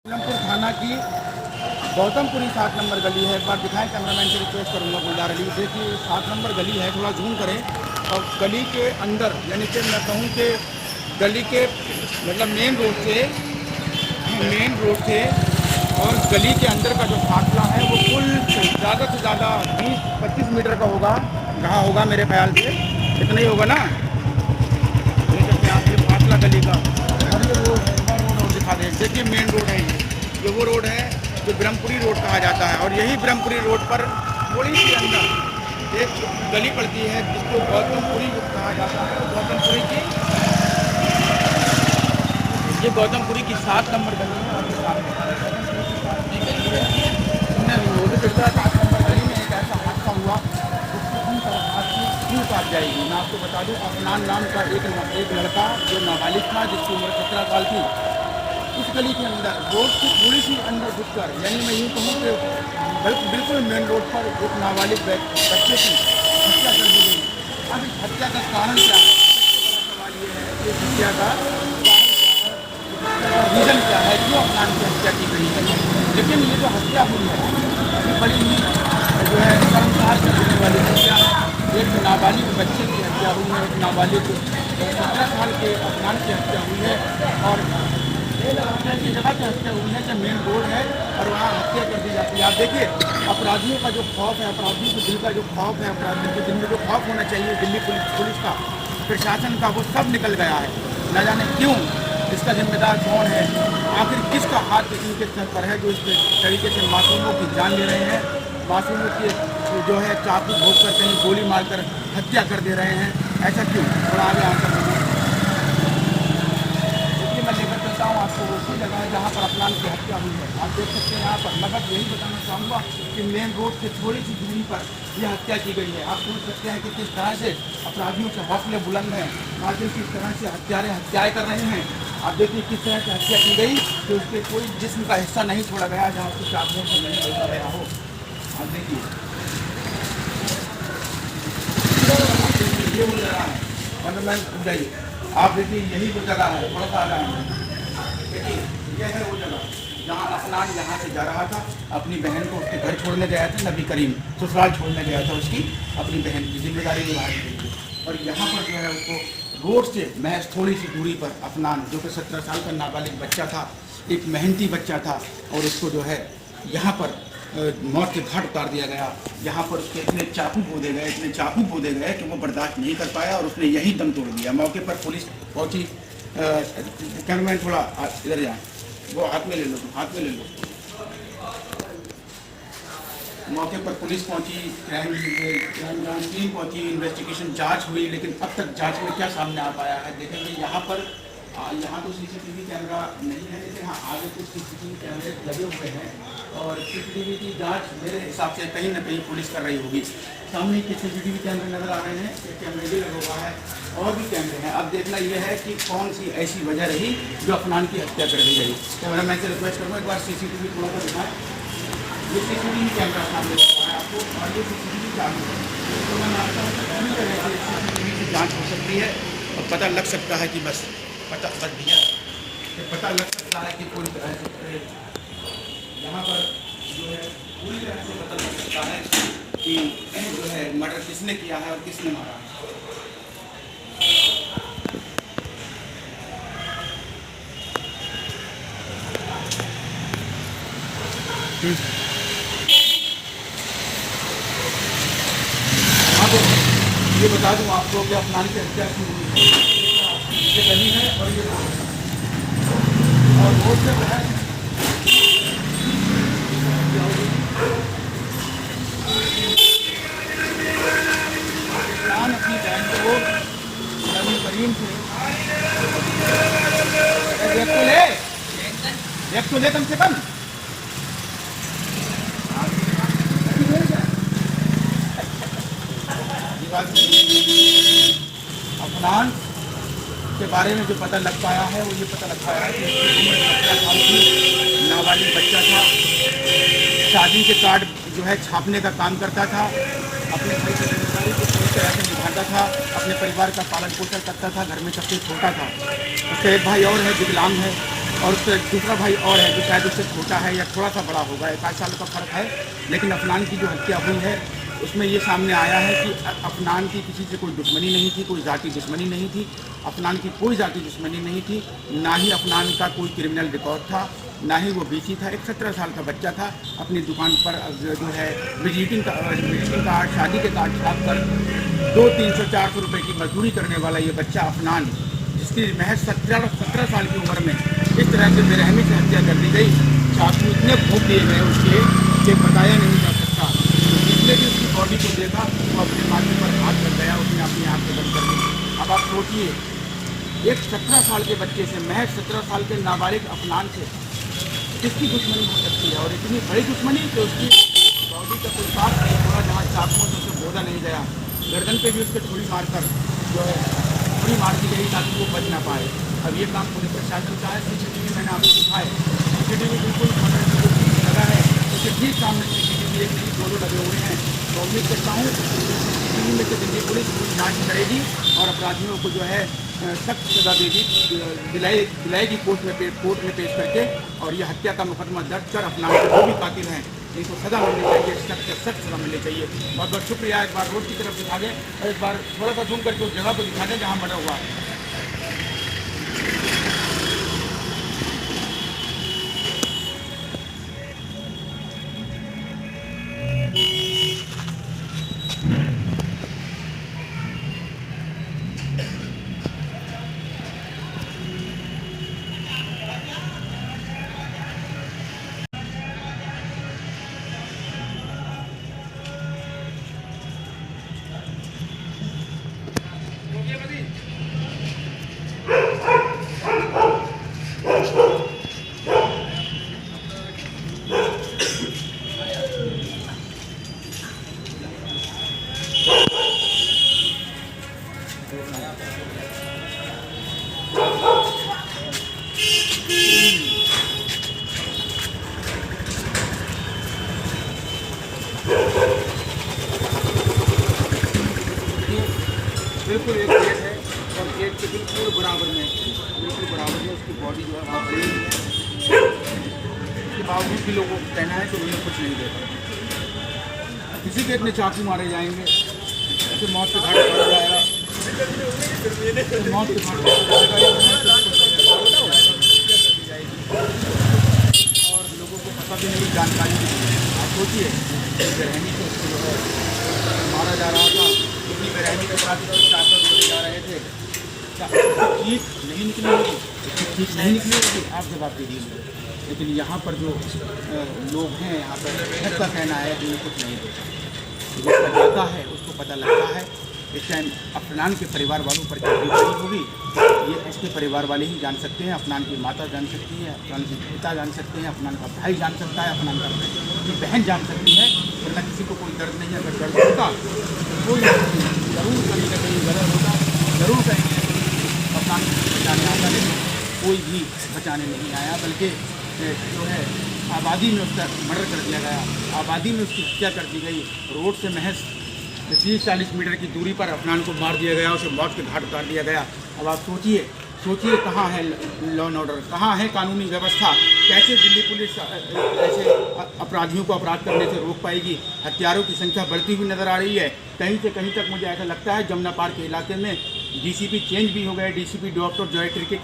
सीलमपुर थाना की गौतमपुरी 7 नंबर गली है। एक बार दिखाएं, कैमरामैन से रिक्वेस्ट करूंगा गुलजार अली। देखिए 7 नंबर गली है, थोड़ा जूम करें। और गली के अंदर यानी कि मैं कहूँ कि गली के मतलब मेन रोड से और गली के अंदर का जो फासला है वो कुल ज़्यादा से ज़्यादा 20-25 मीटर का होगा, जहाँ होगा मेरे ख्याल से इतना ही होगा ना। देख सकते हैं आप ये फासला गली का। और ये रोड दिखा दें, देखिए मेन रोड है ये वो रोड है जो ब्रह्मपुरी रोड कहा जाता है। और यही ब्रह्मपुरी रोड पर थोड़ी सी अंदर एक गली पड़ती है जिसको गौतमपुरी कहा जाता है। गौतमपुरी की ये गौतमपुरी की 7 नंबर गली है। और ये 7 नंबर गली में एक ऐसा हादसा हुआ जिससे क्यों काट जाएगी। मैं आपको बता दूं, अफनान नाम का एक लड़का जो नाबालिग था, जिसकी उम्र 17 साल थी, इस गली के अंदर रोड से थोड़ी सी अंदर घुसकर, यानी मैं यूँ कहूँ कि बिल्कुल मेन रोड पर एक नाबालिग बच्चे की हत्या कर दी गई। अब इस हत्या का कारण क्या है, सवाल ये है कि हत्या का रीज़न क्या है, क्यों अफनान की हत्या की गई है। लेकिन ये जो हत्या हुई है ये बड़ी ही जो है शर्मसार करने वाली हत्या है। एक नाबालिग बच्चे की हत्या हुई है, एक नाबालिग 17 साल के अफनान की हत्या हुई है। और की जगह की हत्या हुई है जब मेन रोड है और वहाँ हत्या कर दी जाती है। आप देखिए अपराधियों का जो खौफ है, अपराधियों के दिल का जो खौफ है, अपराधियों के दिल में जो खौफ होना चाहिए दिल्ली पुलिस का, प्रशासन का, वो सब निकल गया है। न जाने क्यों, इसका जिम्मेदार कौन है, आखिर किसका हाथ इनके सर पर है जो इस तरीके से मासूमों की जान ले रहे हैं, मासूमों की जो है चाकू भोंक कर कहीं गोली मारकर हत्या कर दे रहे हैं। ऐसा क्यों, थोड़ा आगे आंसर मैं लेकर चलता हूँ आपको उसी जगह है जहाँ पर अफनान की हत्या हुई है। आप देख सकते हैं यहाँ पर। मगर यही बताना चाहूँगा कि मेन रोड से थोड़ी सी दूरी पर यह हत्या की गई है। आप सोच सकते हैं कि किस तरह से अपराधियों के हौसले बुलंद हैं, आखिर किस तरह से हत्याएँ कर रहे हैं। आप देखिए किस तरह से हत्या की गई कि उसके कोई जिस्म का हिस्सा नहीं छोड़ा गया जहाँ उसको चाकुओं से नहीं रोका गया हो। आप देखिए ये वो जगह है, मतलब मैं जाइए आप देखिए यही वो जगह है। थोड़ा सा आ जाएंगे, देखिए यह है वो जगह जहाँ अफनान यहाँ से जा रहा था, अपनी बहन को उसके घर छोड़ने गया था। नबी करीम ससुराल छोड़ने गया था, उसकी अपनी बहन की जिम्मेदारी निभाने के लिए। और यहाँ पर जो है उसको रोड से महज थोड़ी सी दूरी पर अफनान, जो कि 17 साल का नाबालिग बच्चा था, एक मेहनती बच्चा था, और उसको जो है यहाँ पर मौत के घाट उतार दिया गया। यहाँ पर उसके इतने चाकू बोदे गए कि वो बर्दाश्त नहीं कर पाया और उसने यही दम तोड़ दिया। मौके पर पुलिस पहुँची। कैमरामैन थोड़ा इधर जाए, वो हाथ में ले लो। मौके पर पुलिस पहुंची, क्राइम टीम पहुंची, इन्वेस्टिगेशन जांच हुई। लेकिन अब तक जांच में क्या सामने आ पाया है देखेंगे। यहाँ तो सीसीटीवी कैमरा नहीं है, लेकिन हाँ आगे कुछ सीसीटीवी कैमरे लगे हुए हैं और सीसीटीवी की जांच मेरे हिसाब से कहीं ना कहीं पुलिस कर रही होगी। सामने के सीसीटीवी कैमरे नज़र आ रहे हैं, एक कैमरे भी लगा हुआ है और भी कैमरे हैं। अब देखना यह है कि कौन सी ऐसी वजह रही जो अफनान की हत्या कर दी गई। कैमरामैन से रिक्वेस्ट करूँगा एक बार सीसीटीवी थोड़ा सा दिखाएं। ये सीसीटीवी कैमरा सामने दिखा है आपको और ये सीसीटीवी चालू है। तो मैं मानता हूँ पूरी तरह से सीसीटीवी की जाँच हो सकती है और पता लग सकता है कि बस भैया पता लग सकता है कि पूरी तरह से यहाँ पर जो है पूरी तरह से पता लग सकता है कि जो है मर्डर किसने किया है और किसने मारा है। अब ये बता दूँ आपको कि अफनान की हत्या क्यों हुई है। ये गली है और ये रोड है, और रोड से जो है अफनान अपनी बहन को नबी करीम से एक तो ले कम से कम अफनान के बारे में जो पता लग पाया है वो ये पता लग पाया है कि उसकी उम्र 17 साल की, नाबालिग बच्चा था, शादी के कार्ड जो है छापने का काम करता था, अपने घर की जिम्मेदारी को पूरी तरह से निभाता था, अपने परिवार का पालन पोषण करता था, घर में सबसे छोटा था। उसका एक भाई और है, विकलांग है। और उससे दूसरा भाई और है जो शायद उससे छोटा है या थोड़ा सा बड़ा होगा, 1 साल का फ़र्क है। लेकिन अफनान की जो हत्या हुई है उसमें ये सामने आया है कि अफनान की किसी से कोई दुश्मनी नहीं थी, कोई ज़ाती दुश्मनी नहीं थी। अफनान की कोई ज़ाती दुश्मनी नहीं थी, ना ही अफनान का कोई क्रिमिनल रिकॉर्ड था, ना ही वो बीसी था। एक 17 साल का बच्चा था, अपनी दुकान पर जो है विजिटिंग कार्ड, शादी के कार्ड छाप कर 200-300-400 रुपये की मजदूरी करने वाला ये बच्चा अफनान, जिसकी महज 17 साल की उम्र में इस तरह से बेरहमी से हत्या कर दी गई। चाकू इतने फूंक दिए गए उसके कि बताया नहीं जा सकता। तो इसलिए भी उसकी बॉडी को देखा वो अपने माथे पर हाथ कर गया, उसने अपनी आँखें बंद कर दी। अब आप सोचिए, एक 17 साल के बच्चे से, महज 17 साल के नाबालिग अफनान से किसकी दुश्मनी हो सकती है? और इतनी बड़ी दुश्मनी कि उसकी बॉडी का कोई पार्ट नहीं हुआ जहाँ चाकू से उसे बोधा नहीं गया। गर्दन पे भी उसके छुरी मारकर जो है छुरी मार दी गई ताकि वो बच ना पाए। अब ये काम पुलिस प्रशासन का है। CCTV मैंने आपको दिखाए, CCTV बिल्कुल लगा है, उसके ठीक सामने CCTV एक नहीं 2 लगे हुए हैं। तो उम्मीद करता हूँ CCTV में से दिल्ली पुलिस जाँच करेगी और अपराधियों को जो है सख्त सजा देगी, दिलाएगी कोर्ट में पेश करके, और ये हत्या का मुकदमा दर्ज कर अपना जो भी कातिल हैं इनको सजा मिलनी चाहिए, सख्त से सख्त सजा मिलनी चाहिए। बहुत बहुत शुक्रिया। एक बार रोड की तरफ दिखा दें और एक बार थोड़ा सा जूम करके उस जगह को दिखा दें जहाँ मर्डर हुआ है। बिल्कुल एक गेट है और गेट के बिल्कुल बराबर में उसकी बॉडी जो है वहाँ पड़ी हुई है। इसके बावजूद भी लोगों को कहना है कि उन्हें कुछ नहीं देखा। किसी के इतने चाकू मारे जाएंगे, ऐसे मौत के घाट पड़ा जाएगा, मौत के घाट पड़ा और लोगों को पता भी नहीं, जानकारी भी नहीं। आप सोचिए बेरहमी से उसको जो है मारा जा रहा था, इतनी बेरहमी के साथ चाकर बोले जा रहे थे, ठीक नहीं निकली होगी, ठीक नहीं निकली होगी, आप जवाब दे दीजिए। लेकिन यहाँ पर जो लोग हैं, यहाँ पर सबका कहना है कि कुछ नहीं देखा। जिसका देखा है उसको पता लगता है। इस टाइम अफनान के परिवार वालों पर क्या बीती होगी ये इसके परिवार वाले ही जान सकते हैं। अफनान की माता जान सकती है, अफनान के पिता जान सकते हैं, अफनान का भाई जान सकता है, अफनान का बहन जान सकती है। वरना किसी को कोई दर्द नहीं है। अगर दर्द होता तो कोई ज़रूर कहीं ना कहीं गलत होता, ज़रूर कहेंगे अफनान को बचाने आता, लेकिन कोई भी बचाने नहीं आया, बल्कि जो है आबादी में उसका मर्डर कर दिया गया, आबादी में उसकी हत्या कर दी गई। रोड से महज 30-40 मीटर की दूरी पर अफनान को मार दिया गया, उसे मौत के घाट उतार दिया गया। अब आप सोचिए कहाँ है लॉ एंड ऑर्डर, कहाँ है कानूनी व्यवस्था? कैसे दिल्ली पुलिस ऐसे अपराधियों को अपराध करने से रोक पाएगी? हत्यारों की संख्या बढ़ती हुई नज़र आ रही है। कहीं से कहीं तक मुझे ऐसा लगता है जमुना पार के इलाके में DCP चेंज भी हो गए। DCP डॉक्टर जॉय तिर्की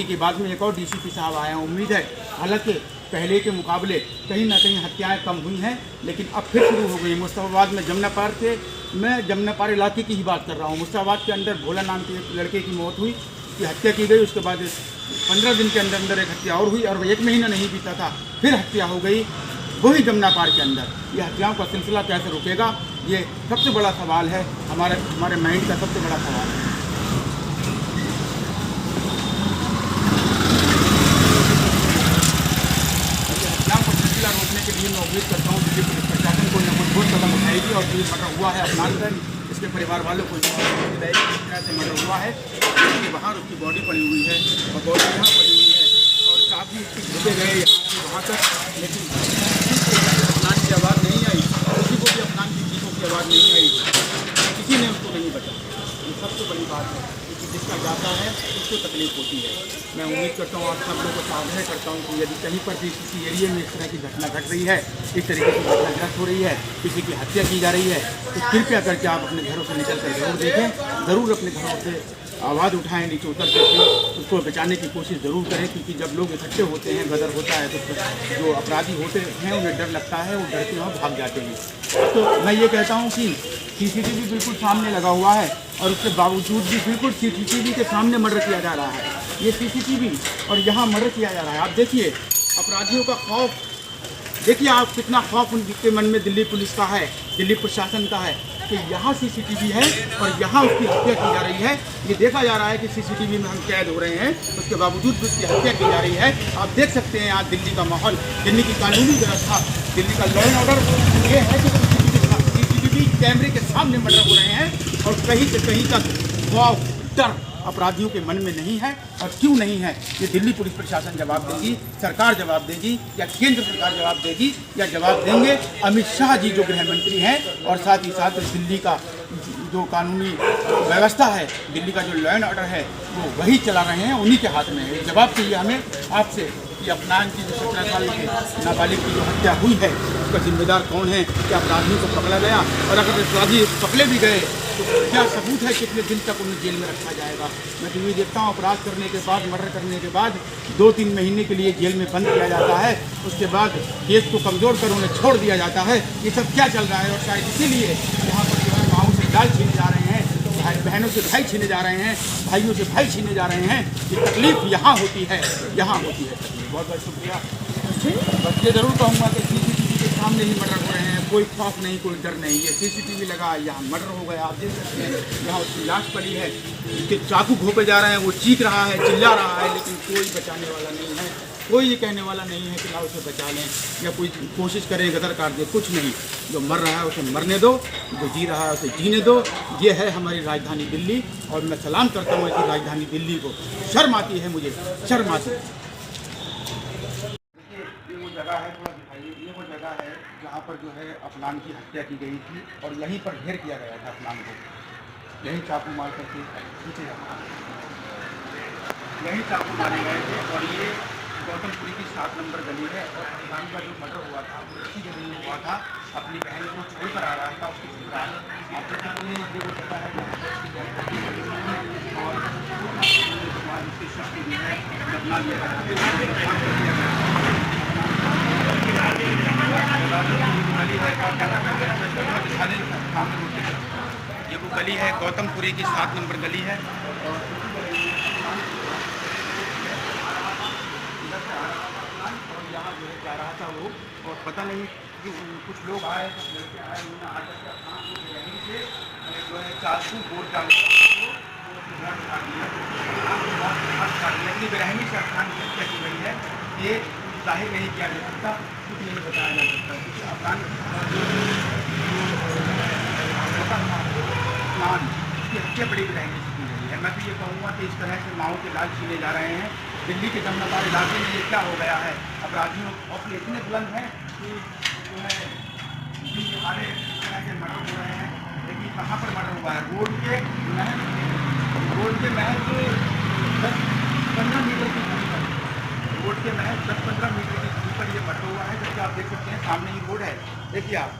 के बाद में एक और DCP साहब आए हैं। उम्मीद है हालांकि पहले के मुकाबले कहीं ना कहीं हत्याएं कम हुई हैं, लेकिन अब फिर शुरू हो गई। मुस्तफाबाद में जमुना पार इलाके की ही बात कर रहा हूँ। मुस्तफाबाद के अंदर भोला नाम के एक लड़के की मौत हुई, उसकी हत्या की गई। उसके बाद 15 दिन के अंदर एक हत्या और हुई, और 1 महीना नहीं बीता था फिर हत्या हो गई वही जमुना पार के अंदर। ये हत्याओं का सिलसिला कैसे रुकेगा, ये सबसे बड़ा सवाल है, हमारे माइंड का सबसे बड़ा सवाल है। रोकने के लिए मैं उम्मीद करता हूँ दिल्ली पुलिस प्रशासन को यह मजबूत कदम उठाएगी और जो मर्डर हुआ है अफनान का, इसके परिवार वालों को दिलाएगी किस तरह से मर्डर हुआ है। उसके बाहर उसकी बॉडी पड़ी हुई है और बॉडी यहाँ पड़ी हुई है और काफ़ी उसके घुसे गए यहाँ से वहाँ तक, लेकिन अफनान की आवाज़ नहीं आई, किसी को भी अफनान की चीज़ों की आवाज़ नहीं आई, किसी ने उसको नहीं बचा। ये सबसे बड़ी बात है। जिसका जाता है उसको तकलीफ होती है। मैं उम्मीद करता हूँ, आप सब लोगों को आग्रह करता हूँ कि यदि कहीं पर भी किसी एरिया में इस तरह की घटना घट रही है, इस तरीके की घटनाग्रस्त हो रही है, किसी की हत्या की जा रही है, तो कृपया करके आप अपने घरों से निकल कर जरूर देखें, ज़रूर अपने घरों से आवाज़ उठाएं, नीचे उतर करके उसको बचाने की कोशिश ज़रूर करें, क्योंकि जब लोग इकट्ठे होते हैं, गदर होता है, तो जो अपराधी होते हैं उन्हें डर लगता है, वो डर के वहाँ भाग जाते हैं। तो मैं ये कहता हूँ कि सीसीटीवी बिल्कुल सामने लगा हुआ है और उसके बावजूद भी बिल्कुल सीसीटीवी के सामने मर्डर किया जा रहा है। ये सीसीटीवी और यहाँ मर्डर किया जा रहा है। आप देखिए अपराधियों का खौफ, देखिए आप कितना खौफ उनके मन में दिल्ली पुलिस का है, दिल्ली प्रशासन का है कि यहाँ सीसीटीवी है और यहाँ उसकी हत्या की जा रही है। ये देखा जा रहा है कि सीसीटीवी में हम कैद हो रहे हैं, उसके बावजूद भी उसकी हत्या की जा रही है। आप देख सकते हैं आज दिल्ली का माहौल, दिल्ली की कानूनी व्यवस्था, दिल्ली का लॉ एंड ऑर्डर ये है कि सीसीटीवी कैमरे के सामने मर्डर हो रहे हैं और कहीं से कहीं तक खौफ, डर अपराधियों के मन में नहीं है। और क्यों नहीं है, ये दिल्ली पुलिस प्रशासन जवाब देगी, सरकार जवाब देगी, या केंद्र सरकार जवाब देगी, या जवाब देंगे अमित शाह जी जो गृह मंत्री हैं, और साथ ही साथ दिल्ली का जो कानूनी व्यवस्था है, दिल्ली का जो लॉ एंड ऑर्डर है, वो वही चला रहे हैं, उन्हीं के हाथ में है। जवाब चाहिए हमें आपसे कि अफनान की जो 17 साल के नाबालिग की जो हत्या हुई है, उसका जिम्मेदार कौन है, क्या अपराधियों को पकड़ा गया, और अगर अपराधी पकड़े भी गए तो क्या सबूत है, कितने दिन तक उन्हें जेल में रखा जाएगा। मैं तो ये देखता हूँ अपराध करने के बाद, मर्डर करने के बाद 2-3 महीने के लिए जेल में बंद किया जाता है, उसके बाद केस को कमज़ोर कर उन्हें छोड़ दिया जाता है। ये सब क्या चल रहा है, और शायद इसीलिए यहाँ पर जो है माओं से दाल छीने जा रहे हैं, बहनों से भाई छीने जा रहे हैं, भाइयों से भाई छीने जा रहे हैं। ये तकलीफ यहाँ होती है, यहाँ होती है तकलीफ। बहुत बहुत शुक्रिया। बस ये ज़रूर कहूँगा कि सीसीटीवी के सामने ही मर्डर हो रहे हैं, कोई खौफ नहीं, कोई डर नहीं। ये सीसीटीवी लगा, यहाँ मर्डर हो गया, आप देख सकते हैं, यहाँ उसकी लाश पड़ी है, उसके चाकू घोंपे जा रहे हैं, वो चीख रहा है, चिल्ला रहा है, लेकिन कोई बचाने वाला नहीं है, कोई ये कहने वाला नहीं है कि ना उसे बचा लें या कोई कोशिश करें गदर काट दे, कुछ नहीं। जो मर रहा है उसे मरने दो, जो जी रहा है उसे जीने दो। ये है हमारी राजधानी दिल्ली, और मैं सलाम करता हूँ ऐसी राजधानी दिल्ली को। शर्म आती है मुझे, शर्म आती है। ये वो जगह है, थोड़ा दिखाइए, ये वो जगह है जहाँ पर जो है अफनान की हत्या की गई थी, और यहीं पर ढेर किया गया था अफनान को। यहीं चाकू मार करके पीछे यहीं चाकू मारे गए थे, और ये गौतमपुरी की 7 नंबर गली है। और अफनान का जो मर्डर हुआ था वो इसी जगह में हुआ था, अपनी बहन को छोड़ कर आ रहा था उसकी ससुराल। आप देखते हैं ये वो जगह है और उसकी शक्ति भी है अपना ये वो गली है, गौतमपुरी की 7 नंबर गली है। और यहाँ जो है जा रहा था वो, और पता नहीं कि कुछ लोग आए, कुछ लड़के आए, उन्होंने आकर से जो है चाकू बोर्ड डाल इतनी बेरहमी से अफनान की हत्या की गई है, ये जाहिर नहीं किया जा सकता, कुछ नहीं बताया जा सकता, क्योंकि अफनान की हत्या बड़ी बेरहमी से की गई है। मैं तो ये कहूँगा कि इस तरह से माओं के लाल छीने जा रहे हैं। दिल्ली के जमनाबाद इलाके में ये क्या हो गया है, अपराधियों हौसले इतने बुलंद हैं कि जो है हमारे तरह से मर्डर हो रहे हैं। लेकिन कहाँ पर मर्डर हुआ है, रोड के महज 10-15 मीटर की दूरी पर, रोड के महज 10-15 मीटर की दूरी पर ये मर्डर हुआ है। जबकि आप देख सकते हैं सामने ही रोड है, देखिए आप